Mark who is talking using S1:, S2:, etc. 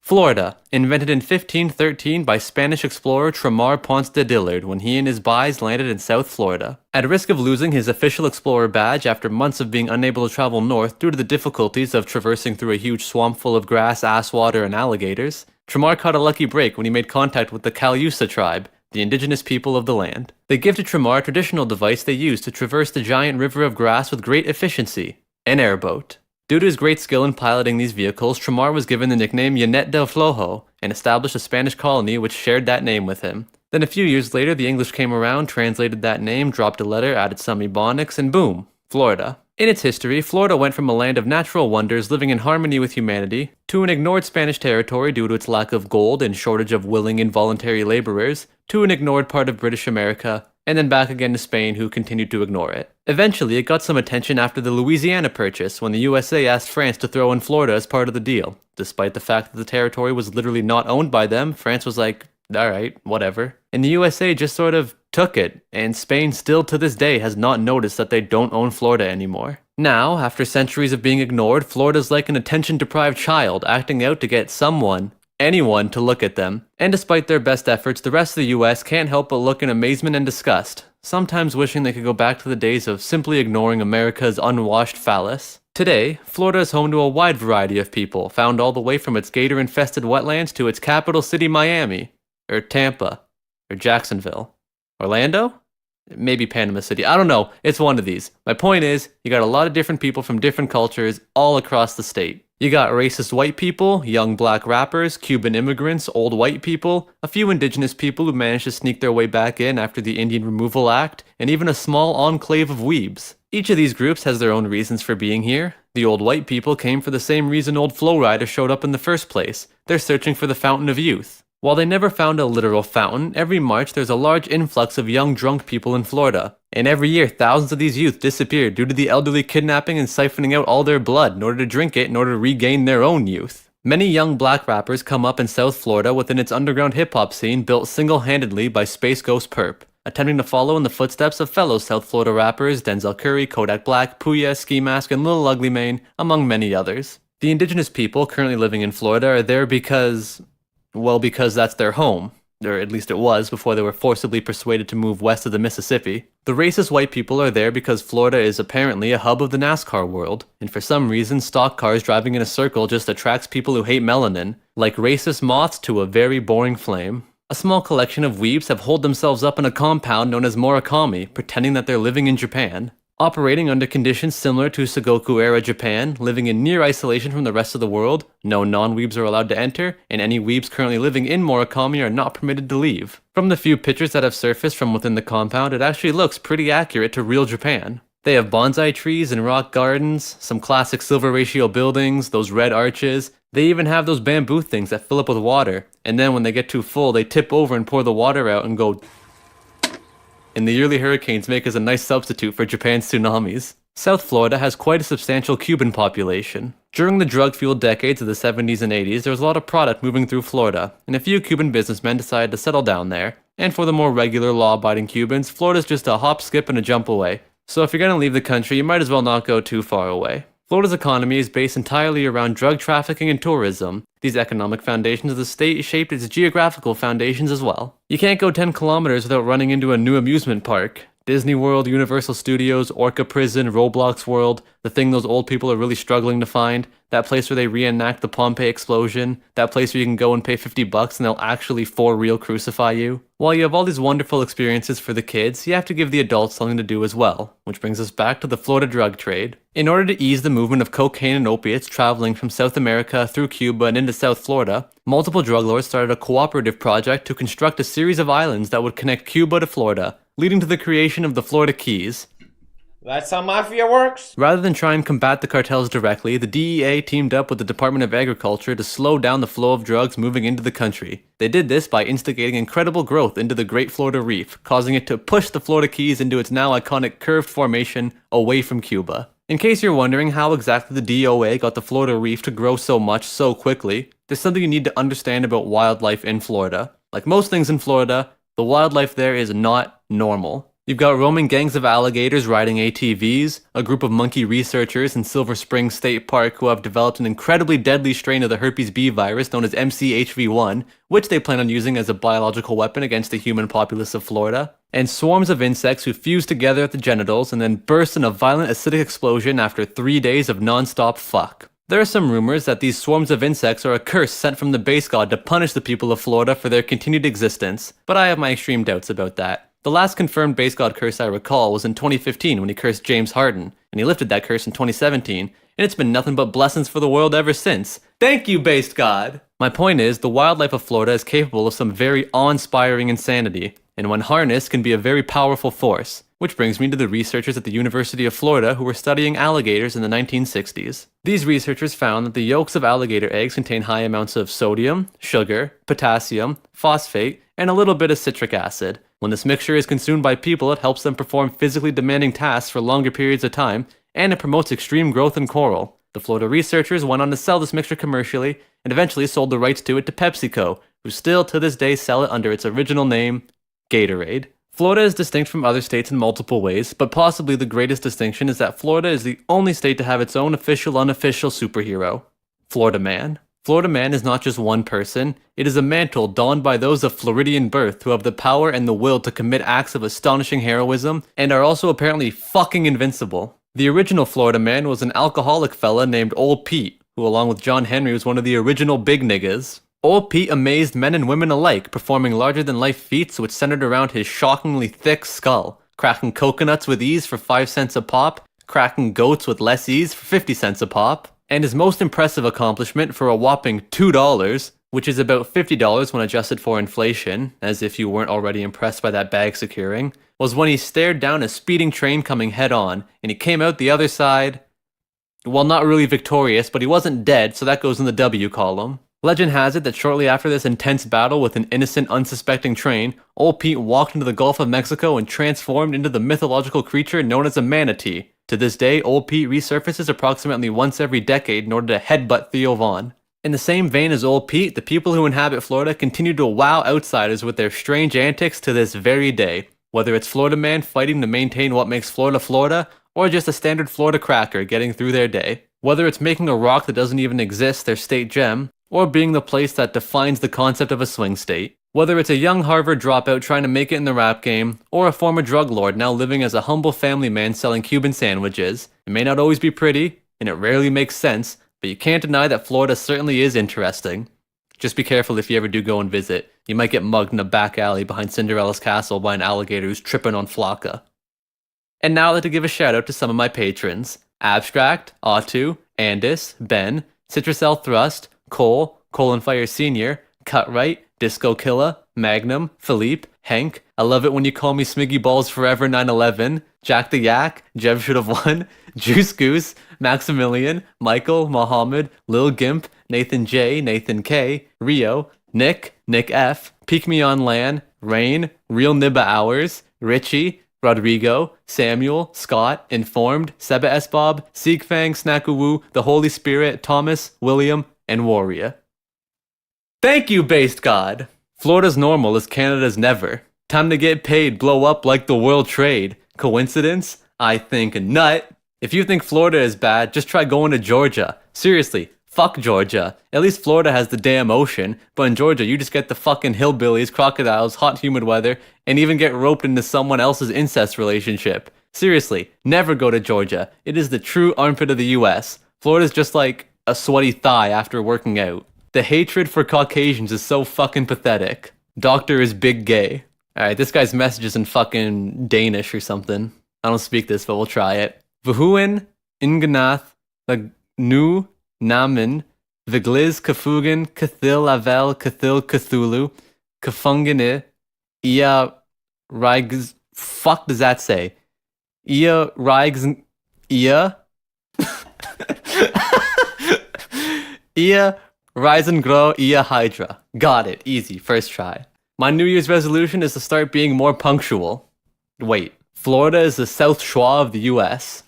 S1: Florida, invented in 1513 by Spanish explorer Tremar Ponce de Dillard when he and his buys landed in South Florida. At risk of losing his official explorer badge after months of being unable to travel north due to the difficulties of traversing through a huge swamp full of grass, ass water, and alligators, Tremar caught a lucky break when he made contact with the Cayusa tribe, the indigenous people of the land. They gifted Tremar a traditional device they used to traverse the giant river of grass with great efficiency, an airboat. Due to his great skill in piloting these vehicles, Tremar was given the nickname Yanet del Flojo and established a Spanish colony which shared that name with him. Then a few years later, the English came around, translated that name, dropped a letter, added some ebonics, and boom, Florida. In its history, Florida went from a land of natural wonders living in harmony with humanity to an ignored Spanish territory due to its lack of gold and shortage of willing involuntary laborers, to an ignored part of British America, and then back again to Spain, who continued to ignore it. Eventually, it got some attention after the Louisiana Purchase, when the USA asked France to throw in Florida as part of the deal. Despite the fact that the territory was literally not owned by them, France was like, alright, whatever. And the USA just sort of took it, and Spain still to this day has not noticed that they don't own Florida anymore. Now, after centuries of being ignored, Florida's like an attention-deprived child acting out to get anyone to look at them. And despite their best efforts, the rest of the US can't help but look in amazement and disgust, sometimes wishing they could go back to the days of simply ignoring America's unwashed phallus. Today, Florida is home to a wide variety of people, found all the way from its gator-infested wetlands to its capital city Miami, or Tampa, or Jacksonville. Orlando? Maybe Panama City. I don't know. It's one of these. My point is, you got a lot of different people from different cultures all across the state. You got racist white people, young black rappers, Cuban immigrants, old white people, a few indigenous people who managed to sneak their way back in after the Indian Removal Act, and even a small enclave of weebs. Each of these groups has their own reasons for being here. The old white people came for the same reason old Flow Rider showed up in the first place. They're searching for the fountain of youth. While they never found a literal fountain, every March there's a large influx of young drunk people in Florida. And every year, thousands of these youth disappear due to the elderly kidnapping and siphoning out all their blood in order to drink it in order to regain their own youth. Many young black rappers come up in South Florida within its underground hip-hop scene built single-handedly by Space Ghost Perp, attempting to follow in the footsteps of fellow South Florida rappers Denzel Curry, Kodak Black, Puya, Ski Mask, and Lil Ugly Mane, among many others. The indigenous people currently living in Florida are there because that's their home. Or at least it was before they were forcibly persuaded to move west of the Mississippi. The racist white people are there because Florida is apparently a hub of the NASCAR world, and for some reason stock cars driving in a circle just attracts people who hate melanin, like racist moths to a very boring flame. A small collection of weebs have holed themselves up in a compound known as Murakami, pretending that they're living in Japan. Operating under conditions similar to Sengoku-era Japan, living in near isolation from the rest of the world, no non-weebs are allowed to enter, and any weebs currently living in Murakami are not permitted to leave. From the few pictures that have surfaced from within the compound, it actually looks pretty accurate to real Japan. They have bonsai trees and rock gardens, some classic silver ratio buildings, those red arches. They even have those bamboo things that fill up with water, and then when they get too full, they tip over and pour the water out and go and the yearly hurricanes make as a nice substitute for Japan's tsunamis. South Florida has quite a substantial Cuban population. During the drug-fueled decades of the 70s and 80s, there was a lot of product moving through Florida, and a few Cuban businessmen decided to settle down there. And for the more regular, law-abiding Cubans, Florida's just a hop, skip, and a jump away. So if you're gonna leave the country, you might as well not go too far away. Florida's economy is based entirely around drug trafficking and tourism. These economic foundations of the state shaped its geographical foundations as well. You can't go 10 kilometers without running into a new amusement park. Disney World, Universal Studios, Orca Prison, Roblox World, the thing those old people are really struggling to find, that place where they reenact the Pompeii explosion, that place where you can go and pay $50 and they'll actually for real crucify you. While you have all these wonderful experiences for the kids, you have to give the adults something to do as well, which brings us back to the Florida drug trade. In order to ease the movement of cocaine and opiates traveling from South America through Cuba and into South Florida, multiple drug lords started a cooperative project to construct a series of islands that would connect Cuba to Florida, leading to the creation of the Florida Keys.
S2: That's how Mafia works?
S1: Rather than try and combat the cartels directly, the DEA teamed up with the Department of Agriculture to slow down the flow of drugs moving into the country. They did this by instigating incredible growth into the Great Florida Reef, causing it to push the Florida Keys into its now iconic curved formation away from Cuba. In case you're wondering how exactly the DOA got the Florida Reef to grow so much so quickly, there's something you need to understand about wildlife in Florida. Like most things in Florida, the wildlife there is not normal. You've got roaming gangs of alligators riding ATVs, a group of monkey researchers in Silver Spring State Park who have developed an incredibly deadly strain of the herpes B virus known as MCHV1, which they plan on using as a biological weapon against the human populace of Florida, and swarms of insects who fuse together at the genitals and then burst in a violent acidic explosion after 3 days of non-stop fuck. There are some rumors that these swarms of insects are a curse sent from the base god to punish the people of Florida for their continued existence, but I have my extreme doubts about that. The last confirmed base god curse I recall was in 2015 when he cursed James Harden, and he lifted that curse in 2017, and it's been nothing but blessings for the world ever since. Thank you, base god! My point is, the wildlife of Florida is capable of some very awe-inspiring insanity, and when harnessed can be a very powerful force. Which brings me to the researchers at the University of Florida who were studying alligators in the 1960s. These researchers found that the yolks of alligator eggs contain high amounts of sodium, sugar, potassium, phosphate, and a little bit of citric acid. When this mixture is consumed by people, it helps them perform physically demanding tasks for longer periods of time, and it promotes extreme growth in coral. The Florida researchers went on to sell this mixture commercially, and eventually sold the rights to it to PepsiCo, who still to this day sell it under its original name, Gatorade. Florida is distinct from other states in multiple ways, but possibly the greatest distinction is that Florida is the only state to have its own official unofficial superhero, Florida Man. Florida Man is not just one person, it is a mantle donned by those of Floridian birth who have the power and the will to commit acts of astonishing heroism, and are also apparently fucking invincible. The original Florida Man was an alcoholic fella named Old Pete, who along with John Henry was one of the original big niggas. Old Pete amazed men and women alike, performing larger-than-life feats which centered around his shockingly thick skull, cracking coconuts with ease for 5 cents a pop, cracking goats with less ease for 50 cents a pop, and his most impressive accomplishment for a whopping $2, which is about $50 when adjusted for inflation, as if you weren't already impressed by that bag securing, was when he stared down a speeding train coming head-on, and he came out the other side, well, not really victorious, but he wasn't dead, so that goes in the W column. Legend has it that shortly after this intense battle with an innocent, unsuspecting train, Old Pete walked into the Gulf of Mexico and transformed into the mythological creature known as a manatee. To this day, Old Pete resurfaces approximately once every decade in order to headbutt Theo Von. In the same vein as Old Pete, the people who inhabit Florida continue to wow outsiders with their strange antics to this very day. Whether it's Florida Man fighting to maintain what makes Florida Florida, or just a standard Florida cracker getting through their day. Whether it's making a rock that doesn't even exist their state gem, or being the place that defines the concept of a swing state. Whether it's a young Harvard dropout trying to make it in the rap game, or a former drug lord now living as a humble family man selling Cuban sandwiches, it may not always be pretty, and it rarely makes sense, but you can't deny that Florida certainly is interesting. Just be careful if you ever do go and visit. You might get mugged in a back alley behind Cinderella's castle by an alligator who's tripping on Flocka. And now I'd like to give a shout out to some of my patrons. Abstract, Atu, Andis, Ben, Citrus L Thrust, Cole, Colin Fire Sr., Cutright, Disco Killa, Magnum, Philippe, Hank, I love it when you call me Smiggy Balls Forever 911, Jack the Yak, Jev Should Have Won, Juice Goose, Maximilian, Michael, Mohammed, Lil Gimp, Nathan J, Nathan K, Rio, Nick, Nick F, Peek Me on Lan, Rain, Real Nibba Hours, Richie, Rodrigo, Samuel, Scott, Informed, Seba S. Bob, Siegfang, Snackaroo, The Holy Spirit, Thomas, William, and Warrior. Thank you, based god! Florida's normal is Canada's never. Time to get paid, blow up like the world trade. Coincidence? I think nut. If you think Florida is bad, just try going to Georgia. Seriously, fuck Georgia. At least Florida has the damn ocean, but in Georgia you just get the fucking hillbillies, crocodiles, hot humid weather, and even get roped into someone else's incest relationship. Seriously, never go to Georgia. It is the true armpit of the US. Florida's just like a sweaty thigh after working out. The hatred for Caucasians is so fucking pathetic. Doctor is big gay. Alright, this guy's message is in fucking Danish or something. I don't speak this, but we'll try it. Vuhuen inganath the nu namen vigliz kafugen kathil avel kathil kathulu kafungene ia rigs. Fuck does that say? Ia rigs ia ia rise and grow ia hydra. Got it. Easy. First try. My New Year's resolution is to start being more punctual. Wait, Florida is the South Schwa of the US.